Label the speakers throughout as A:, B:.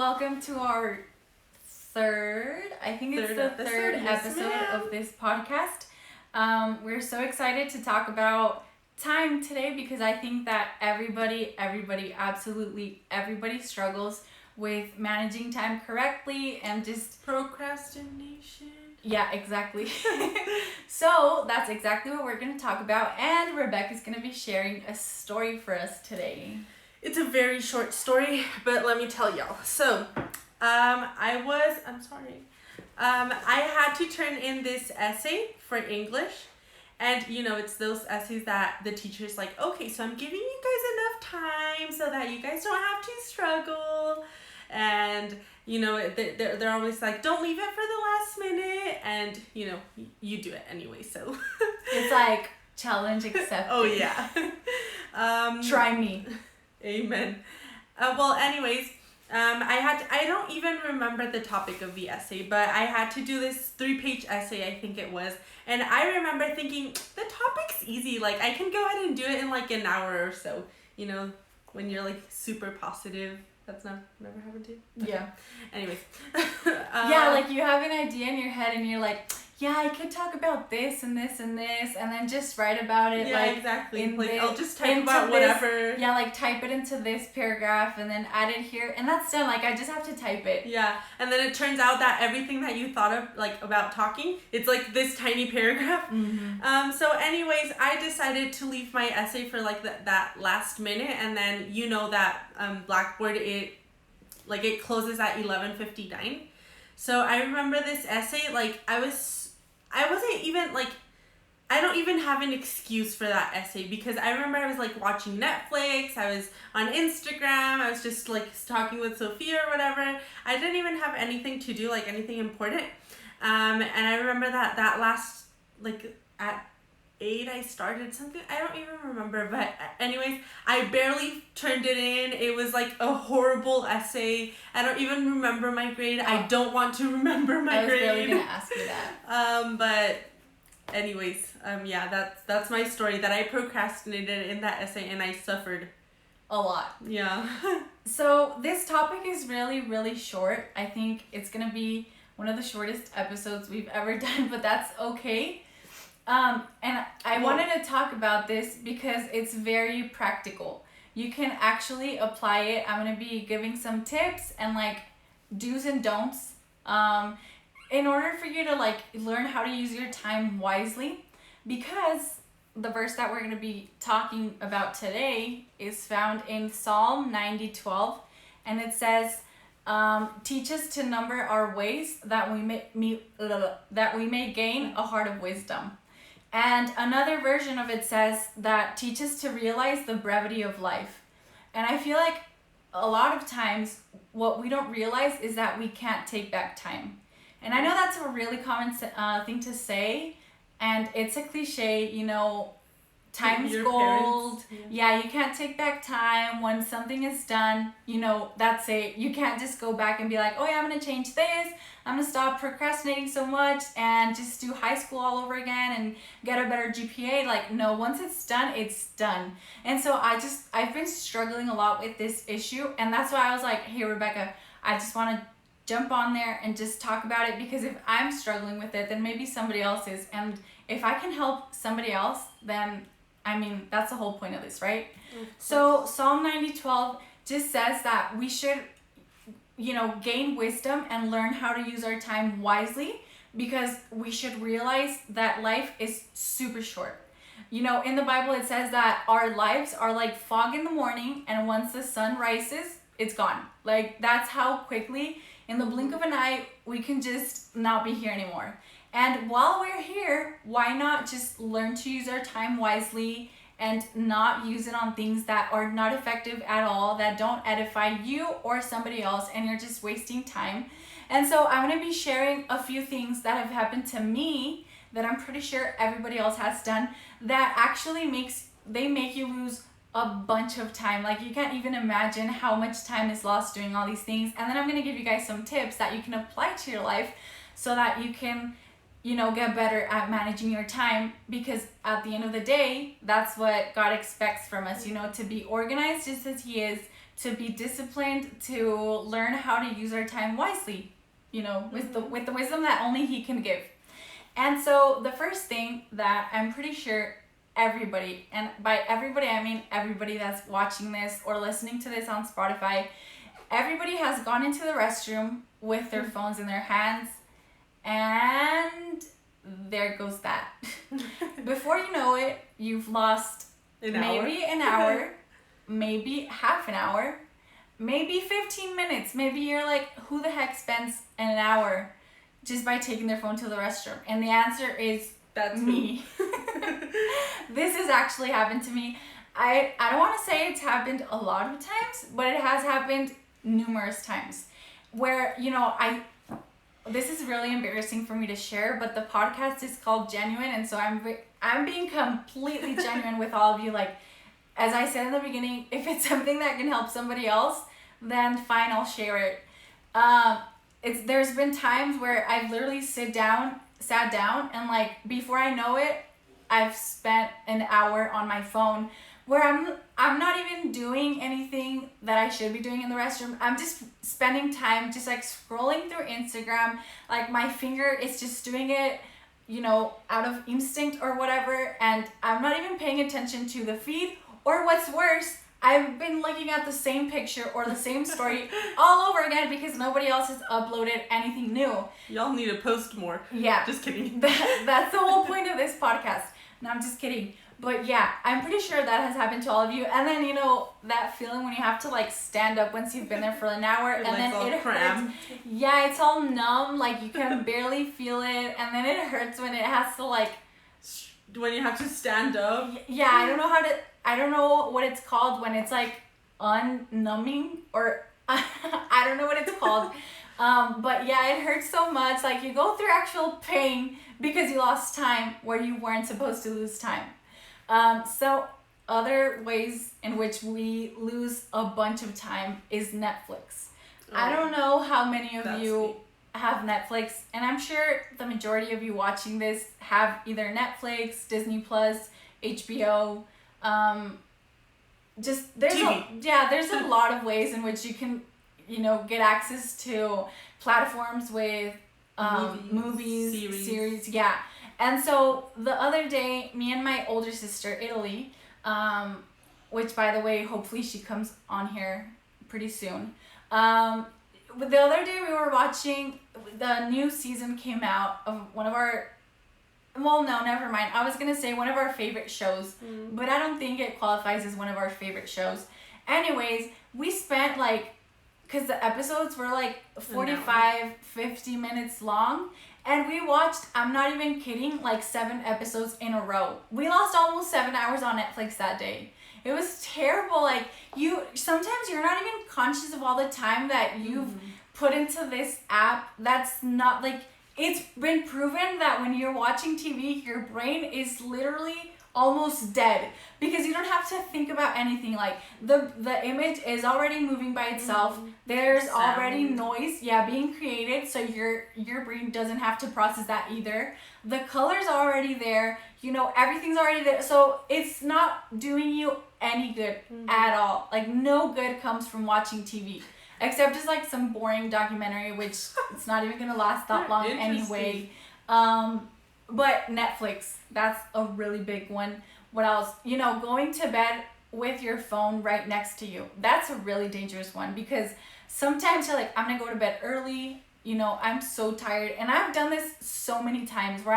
A: welcome to our third episode of this podcast. We're so excited to talk about time today because I think that everybody, absolutely everybody struggles with managing time correctly and just
B: procrastination.
A: Yeah, exactly. So that's exactly what we're going to talk about, and Rebecca's going to be sharing a story for us today.
B: It's a very short story, but let me tell y'all. So, I had to turn in this essay for English, and it's those essays that the teacher's like, okay, so I'm giving you guys enough time so that you guys don't have to struggle, and they're always like, don't leave it for the last minute, and you do it anyway, so
A: it's like challenge accepted.
B: Oh yeah.
A: Try me.
B: Amen. Well, anyways, I don't even remember the topic of the essay, but I had to do this 3-page essay, I think it was. And I remember thinking, the topic's easy. Like, I can go ahead and do it in like an hour or so. When you're like super positive. That's never happened to you? Okay.
A: Yeah.
B: Anyways.
A: Yeah, like you have an idea in your head and you're like, yeah, I could talk about this and this and this, and then just write about it.
B: Yeah,
A: like,
B: exactly. I'll just type about whatever.
A: Yeah, like type it into this paragraph and then add it here, and that's done. Like, I just have to type it.
B: Yeah, and then it turns out that everything that you thought of, like, about talking, it's like this tiny paragraph.
A: Mm-hmm.
B: So anyways, I decided to leave my essay for like that last minute, and then that Blackboard, it closes at 11:59. So I remember this essay, like, I wasn't even, like, I don't even have an excuse for that essay, because I remember I was, like, watching Netflix, I was on Instagram, I was just, like, talking with Sophia or whatever. I didn't even have anything to do, like, anything important. And I remember that last, like, at 8 I started something, I don't even remember, but anyways, I barely turned it in. It was like a horrible essay. I don't even remember my grade. I don't want to remember my grade.
A: I was really gonna ask you that.
B: But anyways, yeah, that's my story, that I procrastinated in that essay and I suffered
A: a lot.
B: Yeah.
A: So this topic is really, really short. I think it's gonna be one of the shortest episodes we've ever done, but that's okay. And I wanted to talk about this because it's very practical. You can actually apply it. I'm going to be giving some tips and like do's and don'ts in order for you to like learn how to use your time wisely, because the verse that we're going to be talking about today is found in Psalm 90:12, and it says, teach us to number our ways that we may gain a heart of wisdom. And another version of it says that teach us to realize the brevity of life. And I feel like a lot of times what we don't realize is that we can't take back time. And I know that's a really common thing to say, and it's a cliche, time's
B: Your
A: gold.
B: Parents,
A: yeah, you can't take back time. When something is done, that's it. You can't just go back and be like, oh yeah, I'm going to change this. I'm going to stop procrastinating so much and just do high school all over again and get a better GPA. Like, no, once it's done, it's done. And so I've been struggling a lot with this issue. And that's why I was like, hey, Rebecca, I just want to jump on there and just talk about it, because if I'm struggling with it, then maybe somebody else is. And if I can help somebody else, then, that's the whole point of this, right? So Psalm 90:12 just says that we should gain wisdom and learn how to use our time wisely, because we should realize that life is super short. In the Bible, it says that our lives are like fog in the morning, and once the sun rises, it's gone. Like, that's how quickly, in the blink of an eye, we can just not be here anymore. And while we're here, why not just learn to use our time wisely and not use it on things that are not effective at all, that don't edify you or somebody else, and you're just wasting time. And so I'm going to be sharing a few things that have happened to me that I'm pretty sure everybody else has done, that actually make you lose a bunch of time. Like, you can't even imagine how much time is lost doing all these things. And then I'm going to give you guys some tips that you can apply to your life so that you can get better at managing your time, because at the end of the day, that's what God expects from us, to be organized just as He is, to be disciplined, to learn how to use our time wisely, with the wisdom that only He can give. And so the first thing that I'm pretty sure everybody, and by everybody I mean everybody that's watching this or listening to this on Spotify, everybody has gone into the restroom with their phones in their hands, and there goes that. Before you know it, you've lost maybe an hour, maybe half an hour, maybe 15 minutes. Maybe you're like, who the heck spends an hour just by taking their phone to the restroom? And the answer is, that's me. This has actually happened to me. I don't want to say it's happened a lot of times, but it has happened numerous times where, this is really embarrassing for me to share, but the podcast is called Genuine, and so I'm being completely genuine with all of you. Like, as I said in the beginning, if it's something that can help somebody else, then fine, I'll share it. There's been times where I've literally sat down, and like before I know it, I've spent an hour on my phone, where I'm not even doing anything that I should be doing in the restroom. I'm just spending time just like scrolling through Instagram. Like my finger is just doing it, out of instinct or whatever. And I'm not even paying attention to the feed, or what's worse, I've been looking at the same picture or the same story all over again because nobody else has uploaded anything new.
B: Y'all need to post more.
A: Yeah.
B: Just kidding.
A: That's the whole point of this podcast. No, I'm just kidding. But yeah, I'm pretty sure that has happened to all of you. And then, that feeling when you have to like stand up once you've been there for an hour, and then it hurts. Yeah, it's all numb. Like you can barely feel it. And then it hurts when it has to like...
B: When you have to stand up.
A: Yeah, I don't know what it's called when it's like unnumbing, or I don't know what it's called. But yeah, it hurts so much. Like you go through actual pain because you lost time where you weren't supposed to lose time. So other ways in which we lose a bunch of time is Netflix. I don't know how many of you have Netflix, and I'm sure the majority of you watching this have either Netflix, Disney Plus, HBO, there's a lot of ways in which you can, get access to platforms with movies, series, yeah. And so the other day, me and my older sister, Italy, which by the way, hopefully she comes on here pretty soon. The other day we were watching, the new season came out of one of our, well, no, never mind. I was going to say one of our favorite shows, but I don't think it qualifies as one of our favorite shows. Anyways, we spent because the episodes were 45, 50 minutes long. And we watched, I'm not even kidding, 7 episodes in a row. We lost almost 7 hours on Netflix that day. It was terrible. Sometimes you're not even conscious of all the time that you've put into this app. That's not, it's been proven that when you're watching TV, your brain is literally almost dead because you don't have to think about anything. The image is already moving by itself. There's already noise being created, so your brain doesn't have to process that either. The color's already there, everything's already there, so it's not doing you any good at all. No good comes from watching TV, except just some boring documentary, which it's not even gonna last that long anyway. But Netflix, that's a really big one. What else? Going to bed with your phone right next to you. That's a really dangerous one because sometimes you're I'm going to go to bed early. I'm so tired. And I've done this so many times where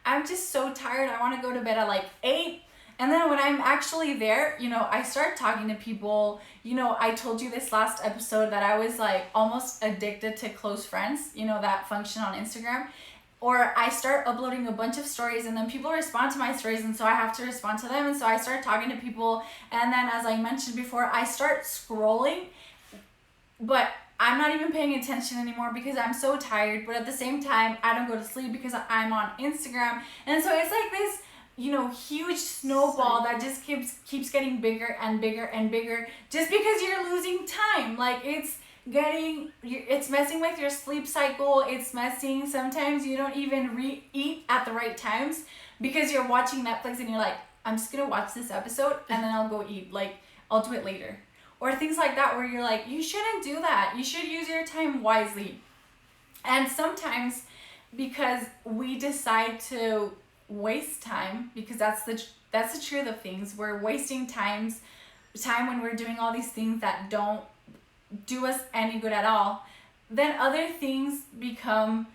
A: I'm just so tired. I want to go to bed at 8. And then when I'm actually there, I start talking to people. I told you this last episode that I was almost addicted to close friends, that function on Instagram. Or I start uploading a bunch of stories and then people respond to my stories, and so I have to respond to them. And so I start talking to people, and then as I mentioned before, I start scrolling, but I'm not even paying attention anymore because I'm so tired. But at the same time, I don't go to sleep because I'm on Instagram. And so it's this, huge snowball that just keeps getting bigger and bigger and bigger just because you're losing time. it's messing with your sleep cycle. It's messing, sometimes you don't even eat at the right times because you're watching Netflix and you're like, I'm just gonna watch this episode and then I'll go eat, like I'll do it later, or things like that, where you're like, you shouldn't do that. You should use your time wisely. And sometimes, because we decide to waste time, because that's the truth of things, we're wasting time when we're doing all these things that don't do us any good at all, then other things become,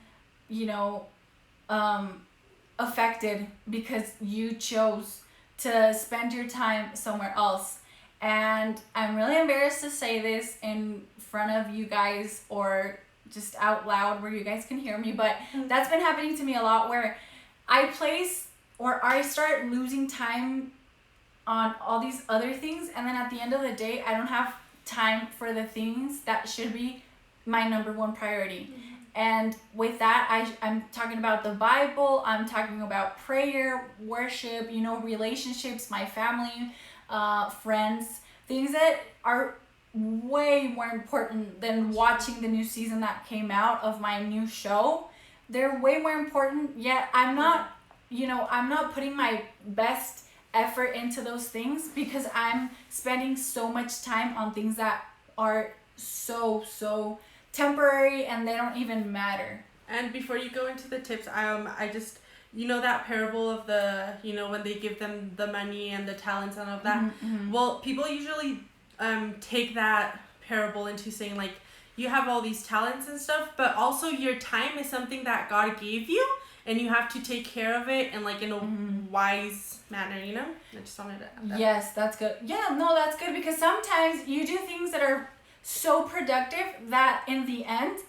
A: affected because you chose to spend your time somewhere else. And I'm really embarrassed to say this in front of you guys, or just out loud where you guys can hear me, but that's been happening to me a lot, where I start losing time on all these other things, and then at the end of the day, I don't have time for the things that should be my number one priority. And with that, I'm talking about the Bible, I'm talking about prayer, worship, relationships, my family, friends, things that are way more important than watching the new season that came out of my new show. They're way more important, yet I'm not putting my best effort into those things because I'm spending so much time on things that are so temporary and they don't even matter.
B: And before you go into the tips, I just, that parable of the, when they give them the money and the talents and all of that.
A: Mm-hmm.
B: Well, people usually take that parable into saying, like, you have all these talents and stuff, but also your time is something that God gave you, and you have to take care of it and, like, in a wise manner, I just wanted to add that.
A: Yes, that's good. Yeah, no, that's good, because sometimes you do things that are so productive that in the end,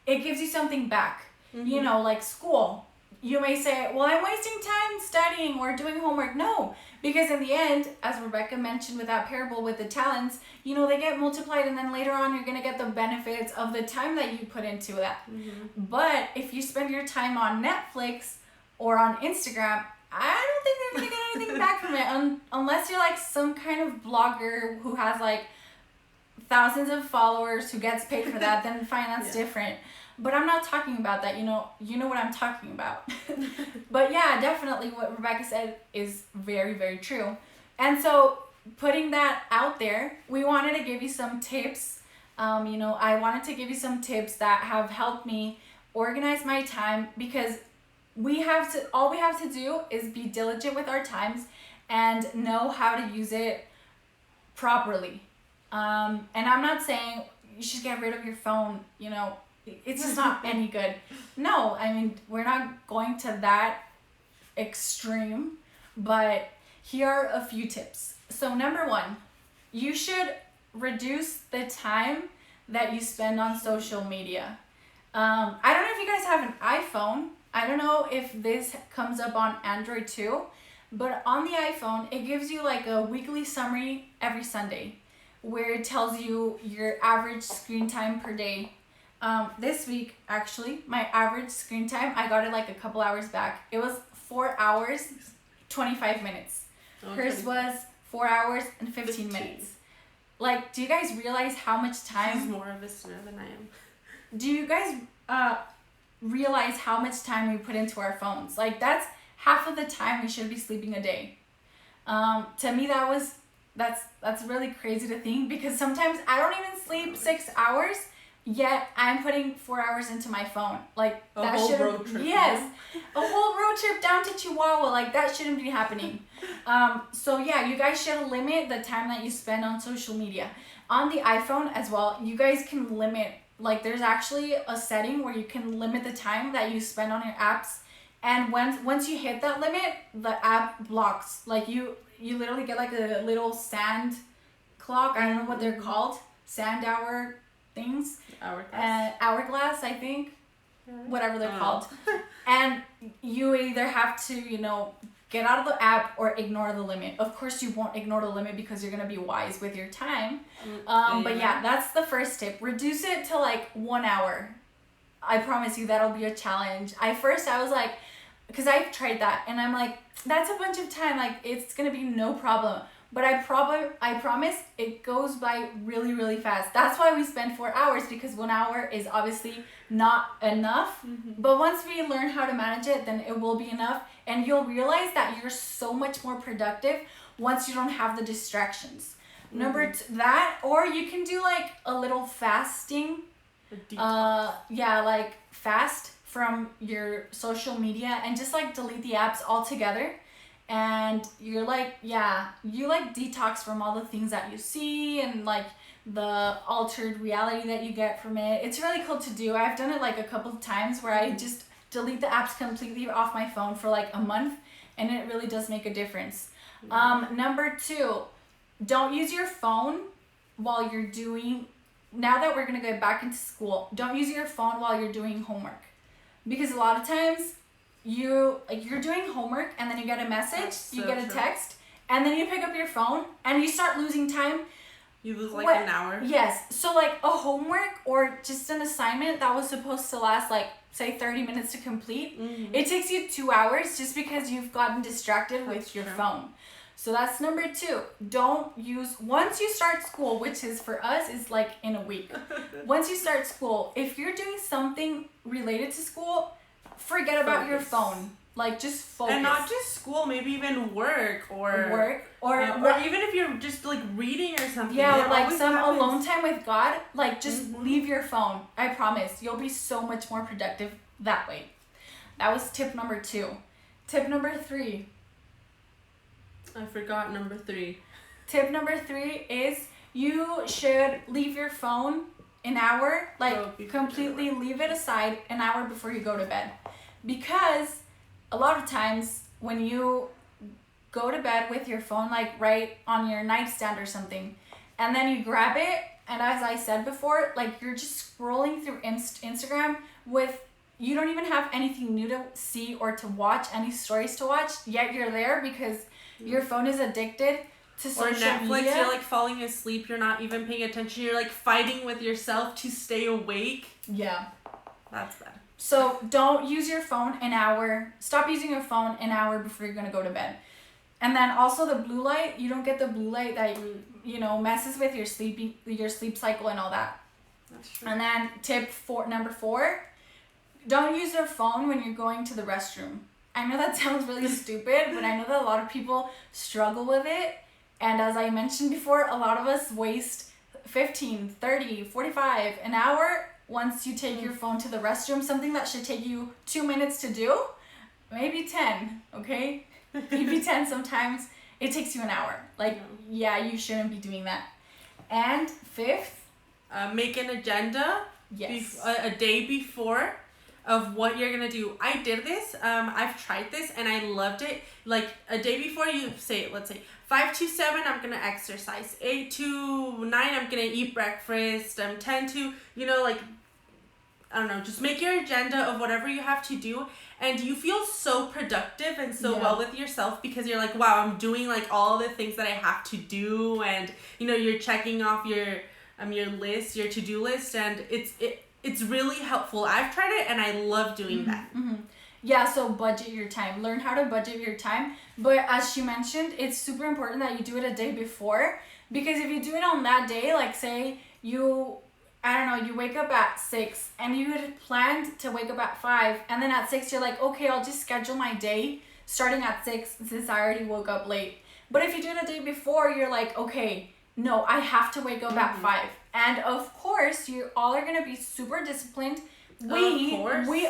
A: it gives you something back. Like school. You may say, well, I'm wasting time studying or doing homework. No, because in the end, as Rebecca mentioned with that parable with the talents, they get multiplied, and then later on you're going to get the benefits of the time that you put into that. But if you spend your time on Netflix or on Instagram, I don't think they're going to get anything back from it, unless you're like some kind of blogger who has like thousands of followers who gets paid for that, then fine, that's different. But I'm not talking about that. You know what I'm talking about. But yeah, definitely what Rebecca said is very, very true. And so putting that out there, we wanted to give you some tips. I wanted to give you some tips that have helped me organize my time, because all we have to do is be diligent with our times and know how to use it properly. And I'm not saying you should get rid of your phone, it's just not any good. No, I mean, we're not going to that extreme, but here are a few tips. So number 1, you should reduce the time that you spend on social media. I don't know if you guys have an iPhone. I don't know if this comes up on Android too, but on the iPhone, it gives you like a weekly summary every Sunday, where it tells you your average screen time per day. This week, actually, my average screen time, I got it like a couple hours back. It was 4 hours, 25 minutes. Hers was 4 hours and 15 minutes. Like, do you guys realize how much time?
B: She's more of a listener than I am.
A: Do you guys realize how much time we put into our phones? Like, that's half of the time we should be sleeping a day. To me, that's really crazy to think, because sometimes I don't even sleep 6 hours, yet I'm putting 4 hours into my phone. Like,
B: a whole road trip.
A: Yes, a whole road trip down to Chihuahua. Like, that shouldn't be happening. So yeah, you guys should limit the time that you spend on social media. On the iPhone as well, you guys can limit, like, there's actually a setting where you can limit the time that you spend on your apps. And once you hit that limit, the app blocks. Like, you literally get like a little sand clock. I don't know what they're called. Sand hour things. Hourglass, I think. Whatever they're called. And you either have to, get out of the app or ignore the limit. Of course, you won't ignore the limit because you're going to be wise with your time. But yeah, that's the first tip. Reduce it to like 1 hour. I promise you that'll be a challenge. I was like, because I've tried that and I'm like, that's a bunch of time. Like, it's going to be no problem. but I promise it goes by really, really fast. That's why we spend 4 hours, because 1 hour is obviously not enough. But once we learn how to manage it, then it will be enough, and you'll realize that you're so much more productive once you don't have the distractions. That, or you can do like a little fasting. Yeah, like fast from your social media and just like delete the apps altogether. And you're like, yeah, you like detox from all the things that you see and like the altered reality that you get from it. It's really cool to do. I've done it like a couple of times where I just delete the apps completely off my phone for like a month, and it really does make a difference. Number 2, don't use your phone while you're doing, now that we're going to go back into school, don't use your phone while you're doing homework. Because a lot of times you're doing homework and then you get a message, you get a text, and then you pick up your phone and you start losing time.
B: You lose like an hour.
A: Yes. So like a homework or just an assignment that was supposed to last like say 30 minutes to complete, it takes you 2 hours just because you've gotten distracted with your phone. So that's number 2. Don't use, once you start school, which is for us is like in a week. Once you start school, if you're doing something related to school, forget about your phone. Like just focus.
B: And not just school, maybe even work or even if you're just like reading or something.
A: Yeah, or like some alone time with God, like just leave your phone. I promise you'll be so much more productive that way. That was tip number 2. Tip number 3.
B: I forgot number 3.
A: Tip number 3 is you should leave your phone an hour, like completely leave it aside an hour before you go to bed. Because a lot of times when you go to bed with your phone like right on your nightstand or something, and then you grab it, and as I said before, like you're just scrolling through Instagram with, you don't even have anything new to see or to watch, any stories to watch, yet you're there because your phone is addicted to social media.
B: Or Netflix, you're like falling asleep, you're not even paying attention, you're like fighting with yourself to stay awake.
A: Yeah.
B: That's bad.
A: So don't use your phone an hour. Stop using your phone an hour before you're going to go to bed. And then also the blue light, you don't get the blue light that, messes with your sleep cycle and all that.
B: That's true.
A: And then number 4, don't use your phone when you're going to the restroom. I know that sounds really stupid, but I know that a lot of people struggle with it. And as I mentioned before, a lot of us waste 15, 30, 45, an hour once you take your phone to the restroom. Something that should take you 2 minutes to do, maybe 10, okay? Maybe 10 sometimes. It takes you an hour. Yeah, you shouldn't be doing that. And 5th,
B: make an agenda.
A: Yes.
B: A day before of what you're gonna do. I did this. I've tried this and I loved it. Like a day before, you say, let's say 5 to 7, I'm gonna exercise. 8 to 9, I'm gonna eat breakfast. 10 to, I don't know, just make your agenda of whatever you have to do, and you feel so productive and so well with yourself because you're like, wow, I'm doing like all the things that I have to do, and you're checking off your list, your to-do list, and it's really helpful. I've tried it and I love doing that.
A: Yeah, so budget your time. Learn how to budget your time. But as she mentioned, it's super important that you do it a day before, because if you do it on that day, like say you wake up at 6 and you had planned to wake up at 5, and then at 6 you're like, okay, I'll just schedule my day starting at 6 since I already woke up late. But if you do it a day before, you're like, okay, no, I have to wake up at 5. And of course, you all are going to be super disciplined. We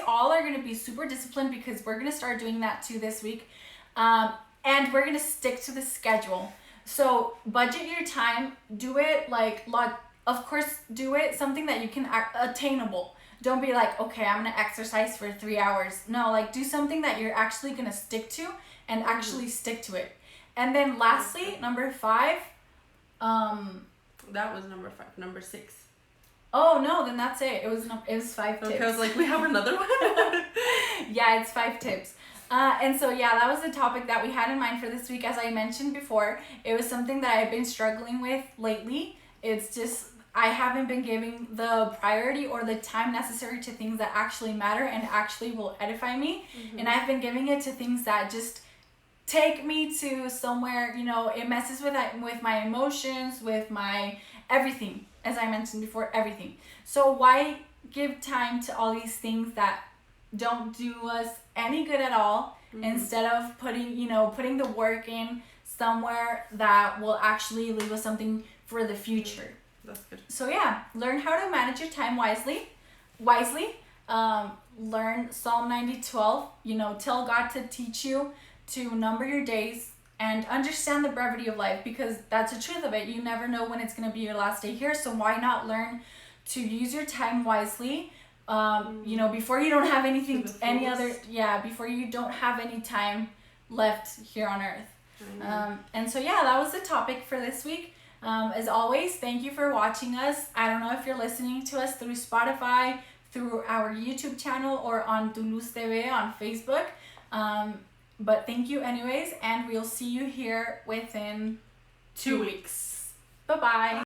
A: all are going to be super disciplined because we're going to start doing that too this week. And we're going to stick to the schedule. So budget your time. Do it of course, do it something that you can attainable. Don't be like, okay, I'm going to exercise for 3 hours. No, do something that you're actually going to stick to and actually stick to it. And then lastly, number 5.
B: That was number 5. Number 6.
A: Oh no, then that's it. It was 5 tips.
B: Okay, I was like, we have another one?
A: Yeah, it's 5 tips. And so yeah, that was the topic that we had in mind for this week. As I mentioned before, it was something that I've been struggling with lately. It's just, I haven't been giving the priority or the time necessary to things that actually matter and actually will edify me. And I've been giving it to things that just take me to somewhere, you know, it messes with my emotions, with my everything, as I mentioned before, everything. So why give time to all these things that don't do us any good at all, instead of putting the work in somewhere that will actually leave us something for the future.
B: That's good.
A: So yeah, learn how to manage your time wisely. Learn Psalm 90:12. You know, tell God to teach you to number your days and understand the brevity of life, because that's the truth of it. You never know when it's going to be your last day here, so why not learn to use your time wisely, you know, before you don't have before you don't have any time left here on earth. And so yeah, that was the topic for this week. As always, thank you for watching us. I don't know if you're listening to us through Spotify, through our YouTube channel, or on Toulouse TV on Facebook. But thank you anyways, and we'll see you here within 2 weeks. Bye-bye.